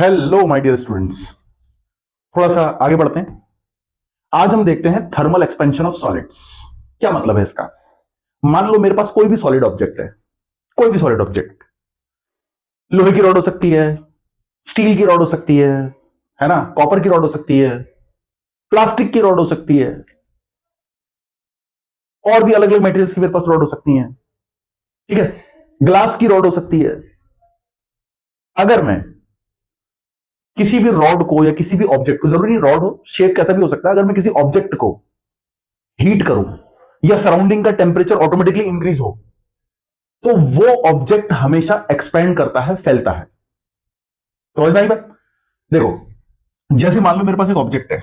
Hello my dear students, थोड़ा सा आगे बढ़ते हैं। आज हम देखते हैं थर्मल एक्सपेंशन ऑफ सॉलिड्स। क्या मतलब है इसका? मान लो मेरे पास कोई भी सॉलिड ऑब्जेक्ट है, कोई भी सॉलिड ऑब्जेक्ट, लोहे की रॉड हो सकती है, स्टील की रॉड हो सकती है ना, कॉपर की रॉड हो सकती है, प्लास्टिक की रॉड हो सकती है, और भी अलग अलग मटेरियल्स की मेरे पास रॉड हो सकती है। ठीक है, ग्लास की रॉड हो सकती है। अगर मैं किसी भी रॉड को या किसी भी ऑब्जेक्ट को, जरूरी नहीं रॉड हो, शेप कैसा भी हो सकता है, अगर मैं किसी ऑब्जेक्ट को हीट करूं या सराउंडिंग का टेम्परेचर ऑटोमेटिकली इंक्रीज हो, तो वो ऑब्जेक्ट हमेशा एक्सपेंड करता है, फैलता है। समझ में आई बात? देखो, जैसे मान लो मेरे पास एक ऑब्जेक्ट है,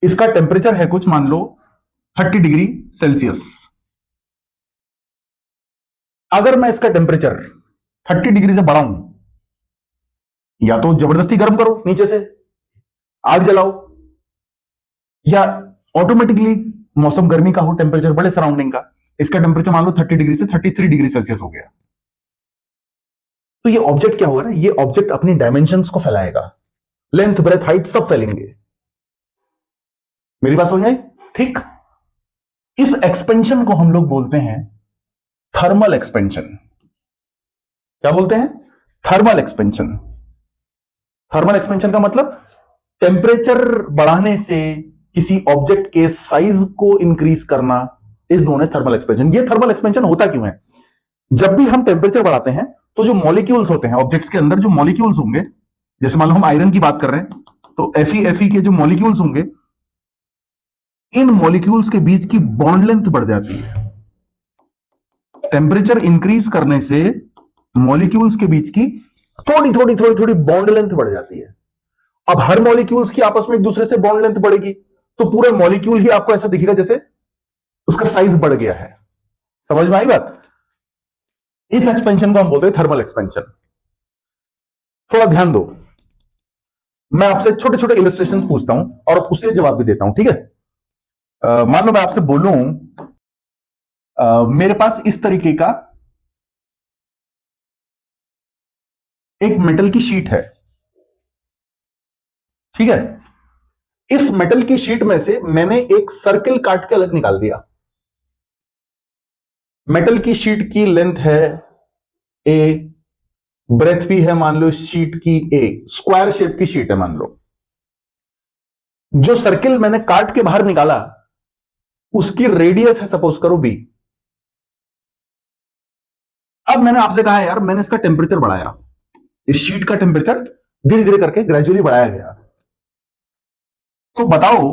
इसका टेम्परेचर है कुछ, मान लो 30 डिग्री सेल्सियस। अगर मैं इसका टेम्परेचर 30 डिग्री से बढ़ाऊं, या तो जबरदस्ती गर्म करो, नीचे से आग जलाओ, या ऑटोमेटिकली मौसम गर्मी का हो, टेम्परेचर बढ़े सराउंडिंग का, इसका टेम्परेचर मान लो 30 डिग्री से 33 डिग्री सेल्सियस हो गया, तो ये ऑब्जेक्ट क्या होगा ना, ये ऑब्जेक्ट अपनी डायमेंशंस को फैलाएगा, लेंथ ब्रेथ हाइट सब फैलेंगे। मेरी बात समझ आई? ठीक, इस एक्सपेंशन को हम लोग बोलते हैं थर्मल एक्सपेंशन। क्या बोलते हैं? Thermal expansion. थर्मल एक्सपेंशन का मतलब टेम्परेचर बढ़ाने से किसी ऑब्जेक्ट के साइज को इंक्रीज करना is known as thermal expansion. ये थर्मल एक्सपेंशन होता क्यों है? जब भी हम टेम्परेचर बढ़ाते हैं तो जो मॉलिक्यूल्स होते हैं ऑब्जेक्ट्स के अंदर, जो मॉलिक्यूल्स होंगे, जैसे मान लो हम आयरन की बात कर रहे हैं, तो Fe के जो मॉलिक्यूल्स होंगे, इन मॉलिक्यूल्स के बीच की बॉन्ड लेंथ बढ़ जाती है। टेम्परेचर इंक्रीज करने से मॉलिक्यूल्स के बीच की थोड़ी बॉन्ड लेंथ बढ़ जाती है। अब हर मॉलिक्यूल्स की आपस में एक दूसरे से बॉन्ड लेंथ बढ़ेगी, तो पूरे मॉलिक्यूल ही आपको ऐसा दिखेगा जैसे उसका साइज बढ़ गया है। समझ में आई बात? इस एक्सपेंशन को हम बोलते हैं थर्मल एक्सपेंशन। थोड़ा ध्यान दो, मैं आपसे छोटे छोटे इलस्ट्रेशन पूछता हूं और उसके जवाब भी देता हूं, ठीक है? मान लो मैं आपसे बोलूं, मेरे पास इस तरीके का एक मेटल की शीट है, ठीक है? इस मेटल की शीट में से मैंने एक सर्किल काट के अलग निकाल दिया। मेटल की शीट की लेंथ है ए, ब्रेथ भी है मान लो शीट की ए, स्क्वायर शेप की शीट है मान लो। जो सर्किल मैंने काट के बाहर निकाला उसकी रेडियस है सपोज करो बी। अब मैंने आपसे कहा यार मैंने इसका टेम्परेचर बढ़ाया, इस शीट का टेम्परेचर धीरे धीरे करके ग्रेजुअली बढ़ाया गया, तो बताओ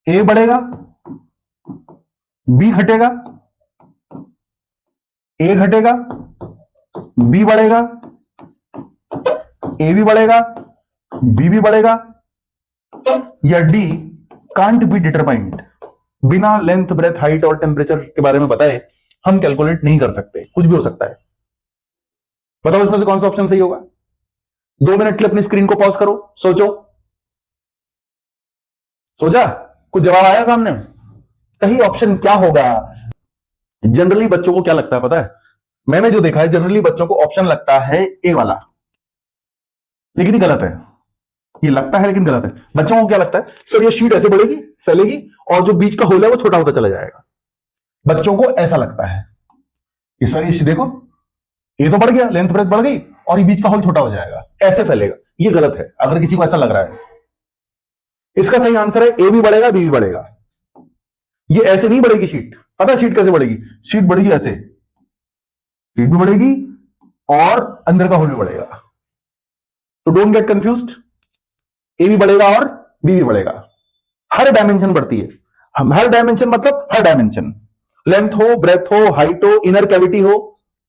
ए बढ़ेगा, बी घटेगा, ए घटेगा, बी बढ़ेगा, ए भी बढ़ेगा, बी भी बढ़ेगा, या डी कांट बी डिटरमाइंड? बिना लेंथ ब्रेथ हाइट और टेम्परेचर के बारे में बताए हम कैलकुलेट नहीं कर सकते, कुछ भी हो सकता है। बताओ इसमें से कौन सा ऑप्शन सही होगा? 2 मिनट के लिए अपनी स्क्रीन को पॉज करो, सोचो। सोचा? कुछ जवाब आया सामने? सही ऑप्शन क्या होगा? जनरली बच्चों को क्या लगता है पता है? मैंने जो देखा है जनरली बच्चों को ऑप्शन लगता है ए वाला, लेकिन ये गलत है। ये लगता है लेकिन गलत है। बच्चों को क्या लगता है, सर ये शीट ऐसे बढ़ेगी, फैलेगी, और जो बीच का होल है वो छोटा होता चला जाएगा। बच्चों को ऐसा लगता है कि सर ये देखो, ये तो बढ़ गया, लेंथ ब्रेथ बढ़ गई और ये बीच का होल छोटा हो जाएगा, ऐसे फैलेगा। ये गलत है अगर किसी को ऐसा लग रहा है। इसका सही आंसर है ए भी बढ़ेगा, बी भी बढ़ेगा। ये ऐसे नहीं बढ़ेगी शीट। पता है शीट कैसे बढ़ेगी? शीट बढ़ेगी ऐसे, शीट भी बढ़ेगी और अंदर का होल भी बढ़ेगा। तो डोंट गेट कंफ्यूज्ड, ए भी बढ़ेगा और बी भी बढ़ेगा। हर डायमेंशन बढ़ती है। हर डायमेंशन मतलब हर डायमेंशन, लेंथ हो, ब्रेथ हो, हाइट हो, इनर कैविटी हो,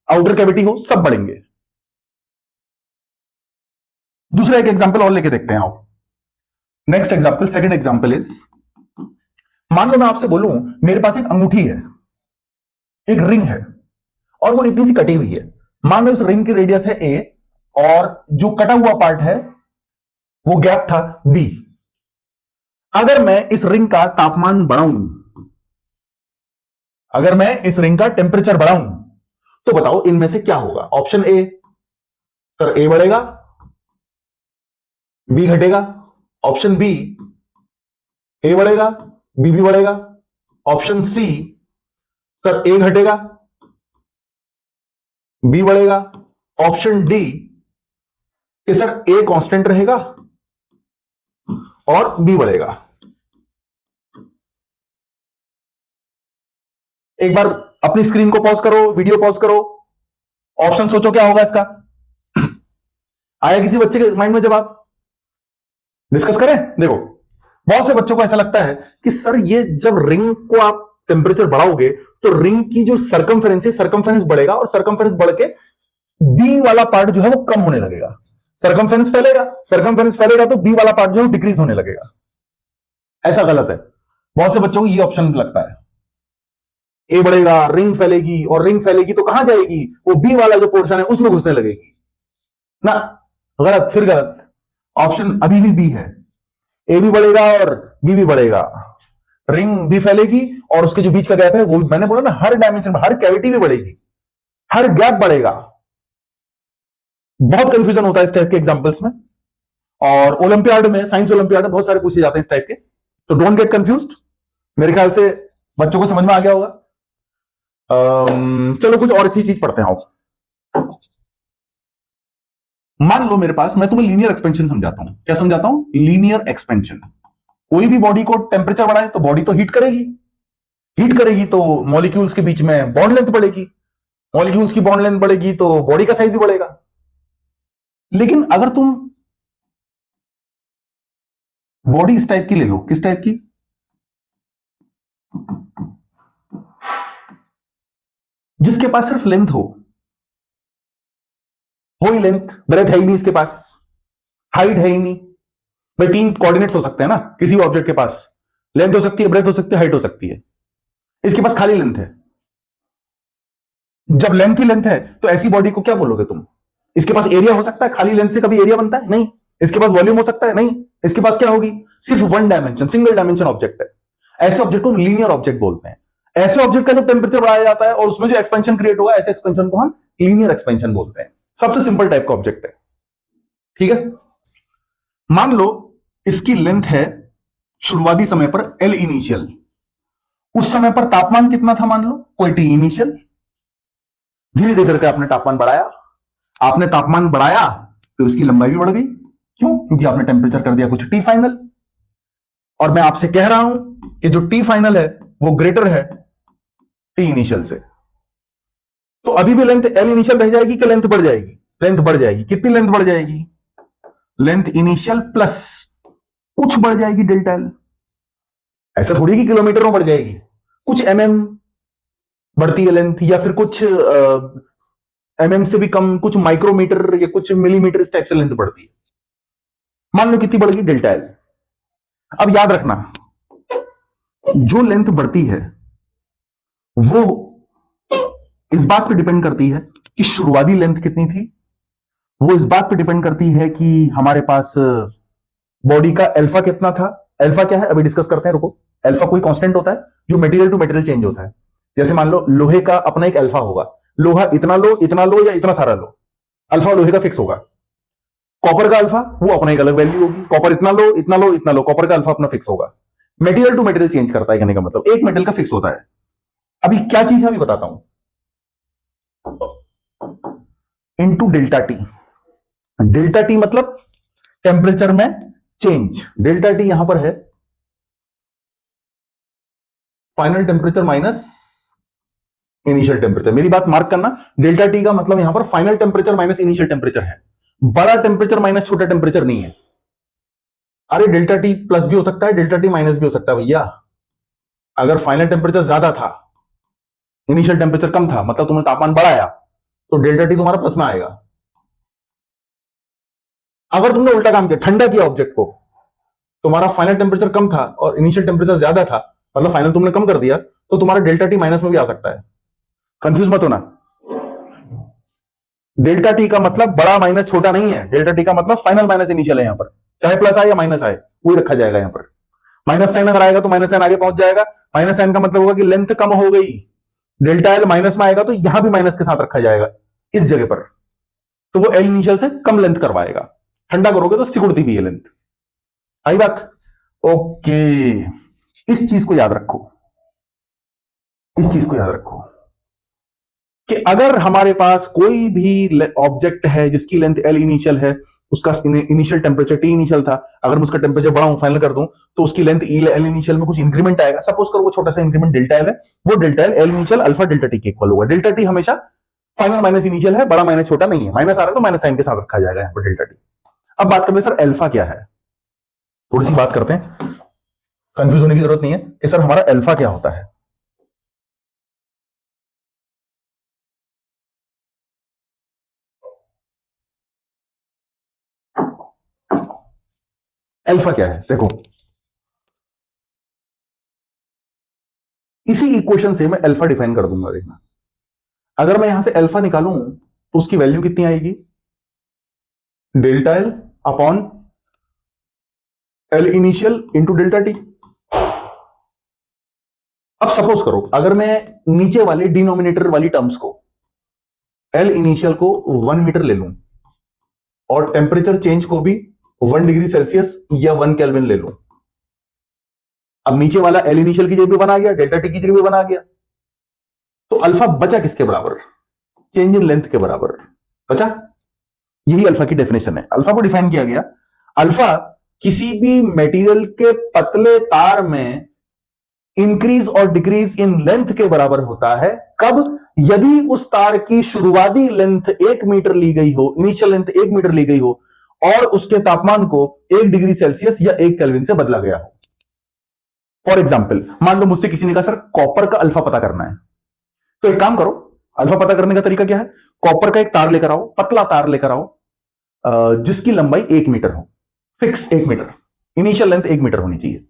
आउटर कैविटी हो, सब बढ़ेंगे। दूसरा एक एग्जांपल और लेके देखते हैं आओ। Next example, second example is, मान लो मैं आपसे बोलूं मेरे पास एक अंगूठी है, एक रिंग है, और वो इतनी सी कटी हुई है। मान लो इस रिंग की रेडियस है ए और जो कटा हुआ पार्ट है वो गैप था बी। अगर मैं इस रिंग का तापमान बढ़ाऊं, अगर मैं इस रिंग का टेम्परेचर बढ़ाऊं, तो बताओ इनमें से क्या होगा? ऑप्शन ए सर ए बढ़ेगा, बी घटेगा। ऑप्शन बी, ए बढ़ेगा, बी भी बढ़ेगा। ऑप्शन सी, सर ए घटेगा, बी बढ़ेगा। ऑप्शन डी कि सर ए कांस्टेंट रहेगा और बी बढ़ेगा। एक बार अपनी स्क्रीन को पॉज करो, वीडियो पॉज करो, ऑप्शन सोचो क्या होगा इसका। आया किसी बच्चे के माइंड में जवाब? डिस्कस करें। देखो, बहुत से बच्चों को ऐसा लगता है कि सर ये जब रिंग को आप टेम्परेचर बढ़ाओगे तो रिंग की जो सरकमफेरेंस बढ़ेगा और सरकमफेरेंस बढ़ के बी वाला पार्ट जो है वो कम होने लगेगा। सरकमफेरेंस फैलेगा तो बी वाला पार्ट जो है डिक्रीज होने लगेगा। ऐसा गलत है। बहुत से बच्चों को ये ऑप्शन लगता है, ए बढ़ेगा, रिंग फैलेगी, और रिंग फैलेगी तो कहां जाएगी? वो बी वाला जो पोर्शन है उसमें घुसने लगेगी ना। गलत, फिर गलत। ऑप्शन अभी भी बी है। ए भी बढ़ेगा और बी भी बढ़ेगा। रिंग भी फैलेगी और उसके जो बीच का गैप है वो, मैंने बोला ना, हर डायमेंशन में, हर कैविटी भी बढ़ेगी, हर गैप बढ़ेगा। बहुत कंफ्यूजन होता है इस टाइप के एग्जांपल्स में, और ओलंपियाड में, साइंस ओलंपियाड में बहुत सारे पूछे जाते हैं इस टाइप के। तो डोंट गेट कंफ्यूज्ड। मेरे ख्याल से बच्चों को समझ में आ गया होगा। चलो कुछ और अच्छी चीज पढ़ते हैं। आओ, मान लो मेरे पास, मैं तुम्हें लीनियर एक्सपेंशन समझाता हूं। क्या समझाता हूं? Linear expansion. कोई भी बॉडी को टेम्परेचर बढ़ाए तो बॉडी तो हीट करेगी, हीट करेगी तो मॉलिक्यूल्स के बीच में बॉन्ड लेंथ बढ़ेगी, मॉलिक्यूल्स की बॉन्ड लेंथ बढ़ेगी तो बॉडी का साइज भी बढ़ेगा। लेकिन अगर तुम बॉडी इस टाइप की ले लो, किस टाइप की? जिसके पास सिर्फ लेंथ हो ही लेंथ, ब्रेथ है ही नहीं इसके पास, हाइट है ही नहीं। भाई 3 कोऑर्डिनेट्स हो सकते हैं ना किसी भी ऑब्जेक्ट के पास, लेंथ हो सकती है, ब्रेथ हो सकती है, हाइट हो सकती है। इसके पास खाली लेंथ है। जब लेंथ ही लेंथ है तो ऐसी बॉडी को क्या बोलोगे तुम? इसके पास एरिया हो सकता है? खाली लेंथ से कभी एरिया बनता है? नहीं। इसके पास वॉल्यूम हो सकता है? नहीं। इसके पास क्या होगी? सिर्फ one dimension, single dimension object है। ऐसे ऑब्जेक्ट को लीनियर ऑब्जेक्ट बोलते हैं। ऐसे ऑब्जेक्ट का जब टेम्परेचर बढ़ाया जाता है और उसमें जो एक्सपेंशन क्रिएट होगा, ऐसे एक्सपेंशन को हम लीनियर एक्सपेंशन बोलते हैं। सबसे सिंपल टाइप का ऑब्जेक्ट है। ठीक है, मान लो इसकी लेंथ है शुरुआती समय पर एल इनिशियल। उस समय पर तापमान कितना था? मान लो कोई टी इनिशियल। धीरे धीरे करके आपने तापमान बढ़ाया, आपने तापमान बढ़ाया तो उसकी लंबाई भी बढ़ गई। क्यों? क्योंकि आपने टेम्परेचर कर दिया कुछ टी फाइनल। और मैं आपसे कह रहा हूं कि जो टी फाइनल है वो ग्रेटर है टी इनिशियल से। तो अभी भी लेंथ एल इनिशियल रह जाएगी कि लेंथ बढ़ जाएगी? लेंथ बढ़ जाएगी। कितनी लेंथ बढ़ जाएगी? लेंथ इनिशियल प्लस कुछ बढ़ जाएगी, डेल्टा एल। ऐसा थोड़ी कि किलोमीटर में बढ़ जाएगी, कुछ एमएम बढ़ती है लेंथ, या फिर कुछ एमएम से भी कम, कुछ माइक्रोमीटर या कुछ मिलीमीटर इस टाइप से लेंथ बढ़ती है। मान लो कितनी बढ़ गई? Delta L. अब याद रखना, जो लेंथ बढ़ती है वो इस बात पे डिपेंड करती है कि शुरुआती लेंथ कितनी थी। वो इस बात पे डिपेंड करती है कि हमारे पास बॉडी का अल्फा कितना था। अल्फा क्या है अभी डिस्कस करते हैं, रुको। अल्फा कोई कांस्टेंट होता है जो मटेरियल टू मटेरियल चेंज होता है। जैसे मान लो लोहे का अपना एक अल्फा होगा, लोहा इतना लो, इतना लो, या इतना सारा लो, अल्फा लोहे का फिक्स होगा। कॉपर का अल्फा वो अपना एक अलग वैल्यू होगी, कॉपर इतना लो, इतना लो, इतना लो, कॉपर का अल्फा अपना फिक्स होगा। मटेरियल टू मटेरियल चेंज करता है, कहने का मतलब एक मेटल का फिक्स होता है। अभी क्या चीज है अभी बताता हूं। Into delta T. Delta T मतलब टेम्परेचर में चेंज। डेल्टा टी यहां पर है final temperature minus initial temperature. मेरी बात मार्क करना, डेल्टा टी का मतलब यहां पर final temperature minus initial temperature है। बड़ा टेम्परेचर माइनस छोटा टेम्परेचर नहीं है। अरे डेल्टा टी प्लस भी हो सकता है, डेल्टा टी माइनस भी हो सकता है भैया। अगर फाइनल टेम्परेचर ज्यादा था, इनिशियल टेम्परेचर कम था, मतलब तुमने तापमान बढ़ाया, तो डेल्टा टी तुम्हारा प्लस में आएगा। अगर तुमने उल्टा काम किया, ठंडा किया ऑब्जेक्ट को, तुम्हारा फाइनल टेम्परेचर कम था और इनिशियल टेम्परेचर ज्यादा था, मतलब फाइनल तुमने कम कर दिया, तो तुम्हारा डेल्टा टी माइनस में भी आ सकता है। कंफ्यूज मत होना। डेल्टा टी का मतलब बड़ा माइनस छोटा नहीं है। डेल्टा टी का मतलब फाइनल माइनस इनिशियल है। यहां पर चाहे प्लस आए या माइनस आए वही रखा जाएगा। यहां पर माइनस साइन अगर आएगा तो माइनस साइन आगे पहुंच जाएगा। माइनस साइन का मतलब होगा कि लेंथ कम हो गई। डेल्टा एल माइनस में आएगा तो यहां भी माइनस के साथ रखा जाएगा इस जगह पर। तो वो एल इनिशियल से कम लेंथ करवाएगा, ठंडा करोगे तो सिकुड़ती भी है लेंथ। आई बात? ओके, इस चीज को याद रखो, इस चीज को याद रखो कि अगर हमारे पास कोई भी ऑब्जेक्ट है जिसकी लेंथ एल इनिशियल है, उसका इनिशियल टेम्परेचर टी इनिशियल था, अगर मैं उसका टेम्परेचर बढ़ाऊं, फाइनल कर दूं, तो उसकी लेंथ एल इनिशियल में कुछ इंक्रीमेंट आएगा। सपोज करो वो छोटा सा इंक्रीमेंट डेल्टा एल है, वो delta L initial alpha delta T के इक्वल होगा। डेल्टा टी हमेशा फाइनल माइनस इनिशियल है, बड़ा माइनस छोटा नहीं है, माइनस आ रहा है तो माइनस साइन के साथ रखा जाएगा यहाँ पर डेल्टा टी। अब बात करते हैं सर अल्फा क्या है, थोड़ी सी बात करते हैं, कंफ्यूज होने की जरूरत नहीं है कि सर हमारा अल्फा क्या होता है। अल्फा क्या है देखो, इसी इक्वेशन से मैं अल्फा डिफाइन कर दूंगा। देखना, अगर मैं यहां से अल्फा निकालूं तो उसकी वैल्यू कितनी आएगी, delta L upon L initial into delta T. अब सपोज करो अगर मैं नीचे वाले डिनोमिनेटर वाली टर्म्स को, एल इनिशियल को 1 मीटर ले लूं और टेम्परेचर चेंज को भी 1 डिग्री सेल्सियस या 1 केल्विन ले लूं, अब नीचे वाला एल इनिशियल की जगह भी 1 आ गया, डेल्टा टी की जगह भी 1 आ गया, तो अल्फा बचा किसके बराबर, चेंज इन लेंथ के बराबर बचा। यही अल्फा की डेफिनेशन है। अल्फा को डिफाइन किया गया, अल्फा किसी भी मटेरियल के पतले तार में इंक्रीज और डिक्रीज इन लेंथ के बराबर होता है। कब? यदि उस तार की शुरुआती लेंथ 1 मीटर ली गई हो, इनिशियल लेंथ 1 मीटर ली गई हो और उसके तापमान को 1 डिग्री सेल्सियस या 1 केल्विन से बदला गया हो। फॉर एग्जाम्पल, मान लो मुझसे किसी ने कहा सर कॉपर का अल्फा पता करना है, तो एक काम करो, अल्फा पता करने का तरीका क्या है, कॉपर का एक तार लेकर आओ, पतला तार लेकर आओ, जिसकी लंबाई 1 मीटर हो, fix 1 metre, initial length 1 metre होनी चाहिए,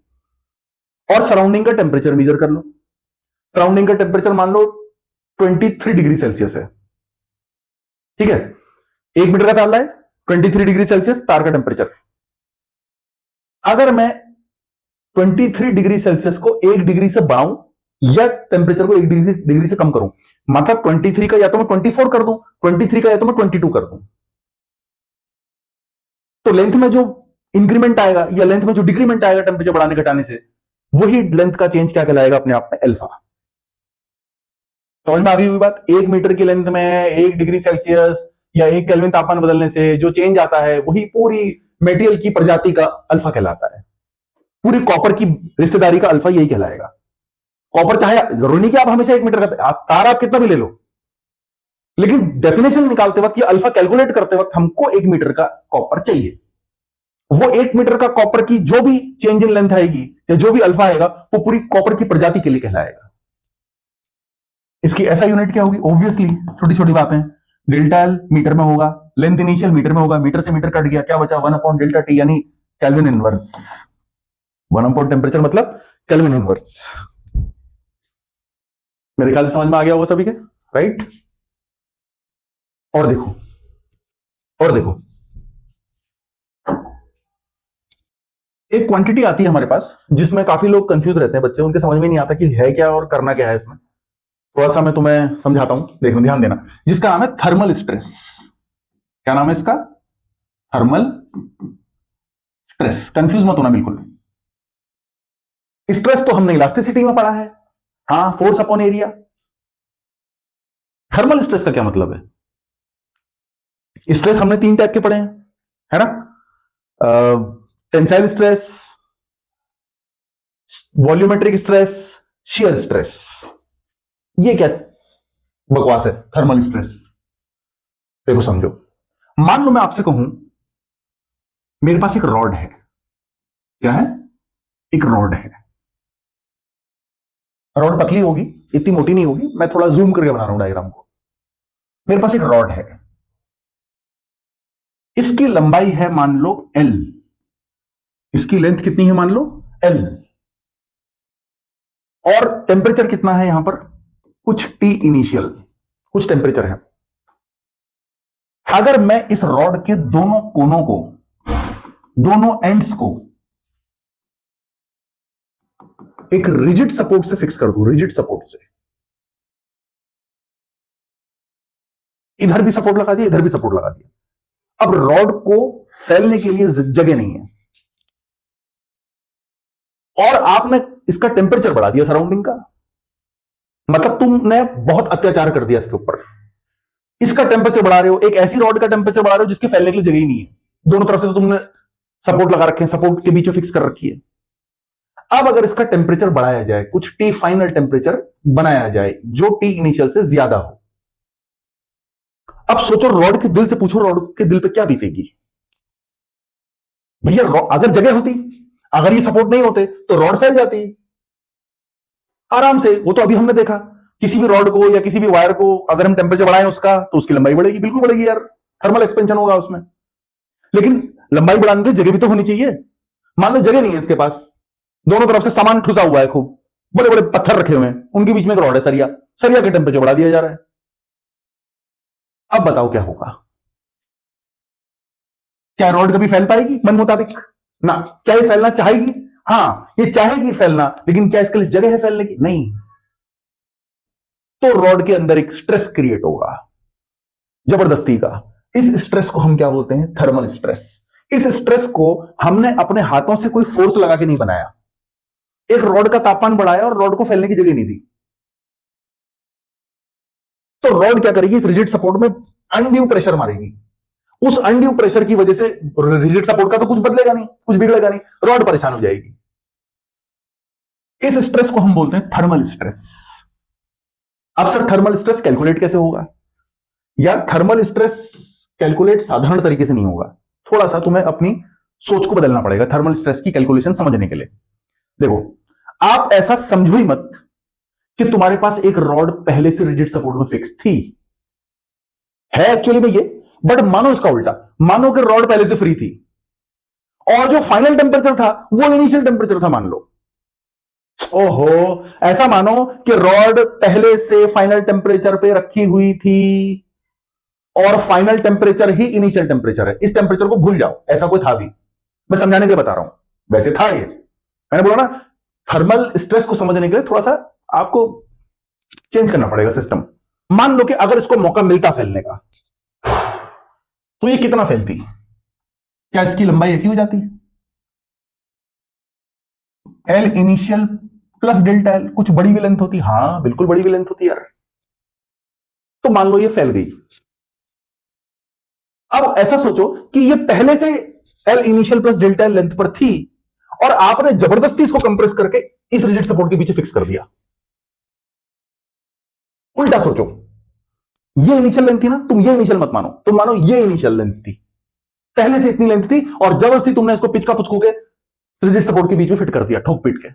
और सराउंडिंग का टेम्परेचर मेजर कर लो। सराउंडिंग का टेम्परेचर मान लो 23 डिग्री सेल्सियस है, ठीक है, 1 मीटर का तार है, 23 डिग्री सेल्सियस तार का टेम्परेचर। अगर मैं 23 डिग्री सेल्सियस को 1 डिग्री से बढ़ाऊं या टेम्परेचर को 1 डिग्री से कम करूं, मतलब 23 का या तो मैं 24 कर दूं, 23 का या तो मैं 22 कर दूं, तो लेंथ में जो इंक्रीमेंट आएगा या लेंथ में जो डिक्रीमेंट आएगा टेम्परेचर बढ़ाने घटाने से, वही लेंथ का चेंज क्या कहलाएगा अपने आप में, अल्फा। समझ में आ गई हुई बात? 1 मीटर की लेंथ में 1 डिग्री सेल्सियस या 1 केल्विन तापमान बदलने से जो चेंज आता है, वही पूरी मेटेरियल की प्रजाति का अल्फा कहलाता है। पूरी कॉपर की रिश्तेदारी का अल्फा यही कहलाएगा। कॉपर चाहे, जरूरी नहीं कि आप हमेशा 1 मीटर का तार आप कितना भी ले लो, लेकिन डेफिनेशन निकालते वक्त या अल्फा कैलकुलेट करते वक्त हमको 1 मीटर का कॉपर चाहिए। वो 1 मीटर का कॉपर की जो भी चेंज इन लेंथ आएगी या जो भी अल्फा आएगा, वो पूरी कॉपर की प्रजाति के लिए कहलाएगा। इसकी ऐसा यूनिट क्या होगी, ऑब्वियसली छोटी छोटी बातें, डेल्टा एल मीटर में होगा, लेंथ इनिशियल मीटर में होगा, मीटर से मीटर कट गया, क्या बचा, 1 अपॉन डेल्टा टी, यानी केल्विन इनवर्स। 1 अपॉन टेम्परेचर मतलब केल्विन इनवर्स। मेरे ख्याल से समझ में आ गया होगा सभी के, राइट? और देखो, और देखो, एक क्वांटिटी आती है हमारे पास जिसमें काफी लोग कंफ्यूज रहते हैं, बच्चे, उनके समझ में नहीं आता कि है क्या और करना क्या है इसमें। थोड़ा सा मैं तुम्हें समझाता हूं, देखना, ध्यान देना। जिसका नाम है थर्मल स्ट्रेस। क्या नाम है इसका? Thermal stress. कंफ्यूज मत होना बिल्कुल। स्ट्रेस तो हमने इलास्टिसिटी में पढ़ा है, हाँ, force upon area. Thermal stress का क्या मतलब है? स्ट्रेस हमने 3 टाइप के पढ़े हैं, है ना? Tensile stress, volumetric stress, shear stress. ये क्या बकवास है थर्मल स्ट्रेस? देखो समझो, मान लो मैं आपसे कहूं मेरे पास एक रॉड है। क्या है? एक रॉड है। रॉड पतली होगी, इतनी मोटी नहीं होगी, मैं थोड़ा जूम करके बना रहा हूं डायग्राम को। मेरे पास एक रॉड है, इसकी लंबाई है मान लो L, इसकी लेंथ कितनी है मान लो L, और टेम्परेचर कितना है यहां पर, कुछ T इनिशियल, कुछ टेम्परेचर है। अगर मैं इस रॉड के दोनों कोनों को, दोनों एंड्स को एक रिजिड सपोर्ट से फिक्स कर दूं, रिजिड सपोर्ट से, इधर भी सपोर्ट लगा दिया, इधर भी सपोर्ट लगा दिया, अब रॉड को फैलने के लिए जगह नहीं है, और आपने इसका टेम्परेचर बढ़ा दिया सराउंडिंग का, मतलब तुमने बहुत अत्याचार कर दिया इसके ऊपर। इसका टेम्परेचर बढ़ा रहे हो, एक ऐसी रॉड का टेम्परेचर बढ़ा रहे हो जिसके फैलने के लिए जगह ही नहीं है, दोनों तरफ से तो तुमने सपोर्ट लगा रखे हैं, सपोर्ट के बीच में फिक्स कर रखी है। अब अगर इसका टेम्परेचर बढ़ाया जाए, कुछ टी फाइनल टेम्परेचर बनाया जाए जो टी इनिशियल से ज्यादा हो, अब सोचो रॉड के दिल से पूछो, रॉड के दिल पे क्या बीतेगी भैया। अगर जगह होती, अगर ये सपोर्ट नहीं होते तो रॉड फैल जाती आराम से। वो तो अभी हमने देखा, किसी भी रॉड को या किसी भी वायर को अगर हम टेम्परेचर बढ़ाएं उसका, तो उसकी लंबाई बढ़ेगी, बिल्कुल बढ़ेगी यार, थर्मल एक्सपेंशन होगा उसमें। लेकिन लंबाई बढ़ाने के लिए जगह भी तो होनी चाहिए। मान लो जगह नहीं है इसके पास, दोनों तरफ से सामान ठुसा हुआ है, खूब बड़े बड़े पत्थर रखे हुए हैं, उनके बीच में एक रॉड है सरिया, सरिया के टेम्परेचर बढ़ा दिया जा रहा है। अब बताओ क्या होगा? क्या रॉड कभी फैल पाएगी मन मुताबिक? ना। क्या ये फैलना चाहेगी? हाँ, ये चाहेगी फैलना, लेकिन क्या इसके लिए जगह है फैलने की? नहीं। तो रॉड के अंदर एक स्ट्रेस क्रिएट होगा जबरदस्ती का। इस स्ट्रेस को हम क्या बोलते हैं? Thermal stress. इस स्ट्रेस को हमने अपने हाथों से कोई फोर्स लगा के नहीं बनाया, एक रॉड का तापमान बढ़ाया और रॉड को फैलने की जगह नहीं दी। तो रॉड क्या करेगी? इस रिजिड सपोर्ट में अनड्यू प्रेशर मारेगी। उस अनड्यू प्रेशर की वजह से रिजिड सपोर्ट का तो कुछ बदलेगा नहीं, कुछ बिगड़ेगा नहीं, रॉड परेशान हो जाएगी। इस स्ट्रेस को हम बोलते हैं थर्मल स्ट्रेस। अब सर थर्मल स्ट्रेस कैलकुलेट कैसे होगा? यार थर्मल स्ट्रेस कैलकुलेट साधारण तरीके से नहीं होगा, थोड़ा सा तुम्हें अपनी सोच को बदलना पड़ेगा थर्मल स्ट्रेस की कैलकुलेशन समझने के लिए। देखो, आप ऐसा समझो ही मत कि तुम्हारे पास एक रॉड पहले से रिजिड सपोर्ट में फिक्स थी, है एक्चुअली में ये, बट मानो इसका उल्टा, मानो कि रॉड पहले से फ्री थी और जो फाइनल टेम्परेचर था वो इनिशियल टेम्परेचर था मान लो। ओहो, ऐसा मानो कि रॉड पहले से फाइनल टेम्परेचर पे रखी हुई थी और फाइनल टेम्परेचर ही इनिशियल टेम्परेचर है, इस टेम्परेचर को भूल जाओ, ऐसा कोई था भी। मैं समझाने के लिए बता रहा हूं, वैसे था ये, मैंने बोला ना थर्मल स्ट्रेस को समझने के लिए थोड़ा सा आपको चेंज करना पड़ेगा सिस्टम। मान लो कि अगर इसको मौका मिलता फैलने का, तो ये कितना फैलती? क्या इसकी लंबाई ऐसी हो जाती? L initial plus delta L, कुछ बड़ी भी लेंथ होती? हाँ बिल्कुल बड़ी भी लेंथ होती यार। तो मान लो ये फैल गई। अब ऐसा सोचो कि ये पहले से L initial plus delta L length पर थी और आपने जबरदस्ती इसको कंप्रेस करके इस रिजिड सपोर्ट के पीछे फिक्स कर दिया। उल्टा सोचो, ये इनिशियल लेंथ थी ना, तुम ये इनिशियल मत मानो, तुम मानो ये इनिशियल लेंथ थी, पहले से इतनी लेंथ थी और जबरदस्ती तुमने इसको पिचका पुचकू के रिजिड सपोर्ट के बीच में फिट कर दिया, ठोक पीट के।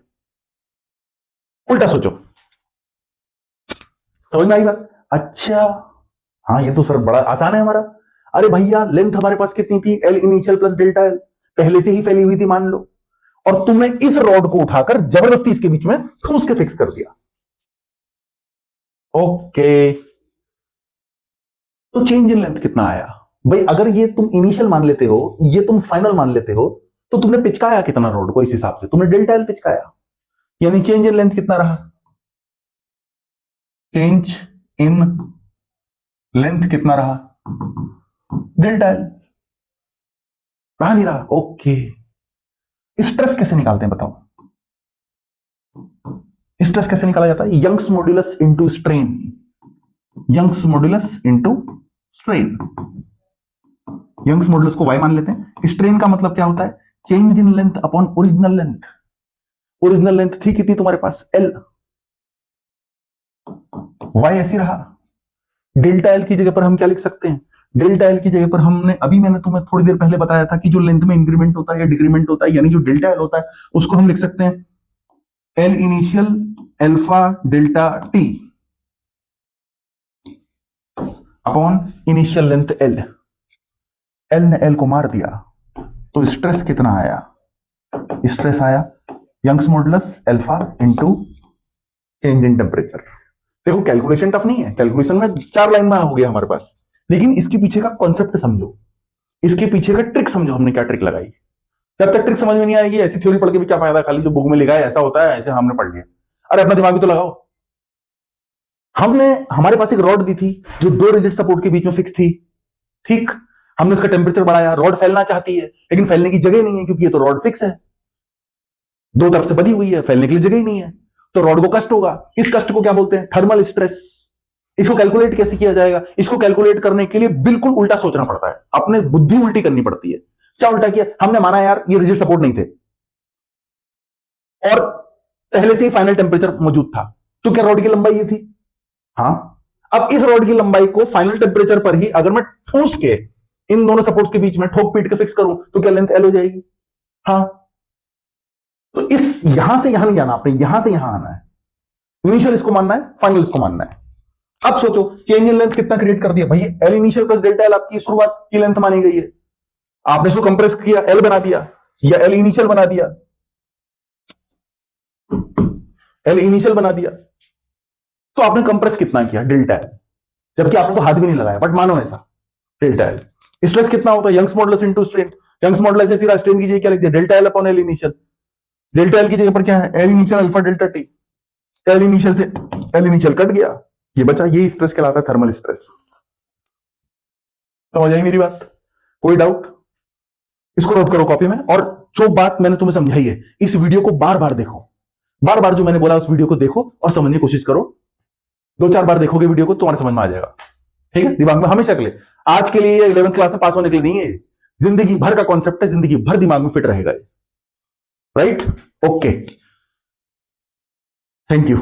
उल्टा सोचो, समझ में आई बात? अच्छा, हाँ ये तो सर बड़ा आसान है हमारा। अरे भैया लेंथ हमारे पास कितनी थी? L initial plus delta L, पहले से ही फैली हुई थी मान लो, और तुमने इस रॉड को उठाकर जबरदस्ती इसके बीच में ठूस के फिक्स कर दिया। ओके, तो चेंज इन लेंथ कितना आया भाई? अगर ये तुम इनिशियल मान लेते हो, ये तुम फाइनल मान लेते हो, तो तुमने पिचकाया कितना रॉड को? इस हिसाब से तुमने डेल्टा एल पिचकाया, यानी चेंज इन लेंथ कितना रहा? चेंज इन लेंथ कितना रहा? Delta L. रहा नहीं रहा? ओके, स्ट्रेस कैसे निकालते हैं बताओ? स्ट्रेस कैसे निकाला जाता है? Young's modulus into strain, Young's modulus into strain. Young's modulus को y मान लेते हैं, स्ट्रेन का मतलब क्या होता है? Change in length upon original length. Original length थी कितनी तुम्हारे पास? L, y ऐसी रहा। डेल्टा एल की जगह पर हम क्या लिख सकते हैं? डेल्टा एल की जगह पर हमने अभी मैंने तुम्हें थोड़ी देर पहले बताया था कि जो लेंथ में इंक्रीमेंट होता है या डिक्रीमेंट होता है, यानी जो डेल्टा एल होता है उसको हम लिख सकते हैं L initial alpha delta T upon initial length L. L ने एल को मार दिया, तो स्ट्रेस कितना आया? स्ट्रेस आया Young's modulus alpha into change in temperature. देखो कैलकुलेशन टफ नहीं है, कैलकुलेशन में 4 लाइन में हो गया हमारे पास, लेकिन इसके पीछे का कॉन्सेप्ट समझो, इसके पीछे का ट्रिक समझो, हमने क्या ट्रिक लगाई। जब तक ट्रिक समझ में नहीं आएगी, ऐसी थ्योरी पढ़ के भी क्या फायदा? खाली जो बुक में लिखा है ऐसा होता है, ऐसे हमने पढ़ लिया। अरे अपना दिमाग भी तो लगाओ। हमने, हमारे पास एक रॉड दी थी जो 2 रिजिड सपोर्ट के बीच में फिक्स थी, ठीक? हमने उसका टेम्परेचर बढ़ाया, रॉड फैलना चाहती है लेकिन फैलने की जगह नहीं है क्योंकि ये तो रॉड फिक्स है, दो तरफ से बधी हुई है, फैलने के लिए जगह ही नहीं है, तो रॉड को कष्ट होगा। इस कष्ट को क्या बोलते हैं? Thermal stress. इसको कैलकुलेट कैसे किया जाएगा? इसको कैलकुलेट करने के लिए बिल्कुल उल्टा सोचना पड़ता है, अपने बुद्धि उल्टी करनी पड़ती है। क्या उल्टा किया? हमने माना यार ये रिजिड सपोर्ट नहीं थे और पहले से ही फाइनल टेम्परेचर मौजूद था, तो क्या रॉड की लंबाई ये थी? हाँ। अब इस रॉड की लंबाई को फाइनल टेम्परेचर पर ही अगर मैं ठूस के इन दोनों सपोर्ट्स के बीच में ठोक पीट के फिक्स करूं तो क्या लेंथ एल हो जाएगी? हाँ। तो इस यहां से यहां नहीं जाना आपने, यहां से यहां आना है। इनिशियल इसको मानना है, फाइनल इसको मानना है। अब सोचो चेंज इन लेंथ कितना क्रिएट कर दिया भाई, L initial plus delta L आपकी शुरुआत की लेंथ मानी गई है, आपने इसको कंप्रेस किया, एल बना दिया या एल इनिशियल बना दिया, एल इनिशियल बना दिया, तो आपने कंप्रेस कितना किया? डेल्टा एल, जबकि आपने तो हाथ भी नहीं लगाया, बट मानो ऐसा डेल्टा एल। स्ट्रेस कितना होता है? Young's modulus into strain. Young's modulus से सीधा स्ट्रेन की जगह क्या लिख दिया? Delta L upon L initial. Delta L की जगह पर क्या है? L initial alpha delta T. L initial से एल इनिशियल कट गया, ये बचा, ये स्ट्रेस कहलाता है थर्मल स्ट्रेस। समझ आई मेरी बात? कोई डाउट? इसको नोट करो कॉपी में, और जो बात मैंने तुम्हें समझाई है इस वीडियो को बार बार देखो, बार बार जो मैंने बोला उस वीडियो को देखो और समझने की कोशिश करो। 2-4 बार देखोगे वीडियो को तुम्हारे समझ में आ जाएगा, ठीक है? दिमाग में हमेशा के लिए, आज के लिए 11th क्लास में पास होने के लिए नहीं है, जिंदगी भर का कॉन्सेप्ट है, जिंदगी भर दिमाग में फिट रहेगा, राइट? Okay, thank you.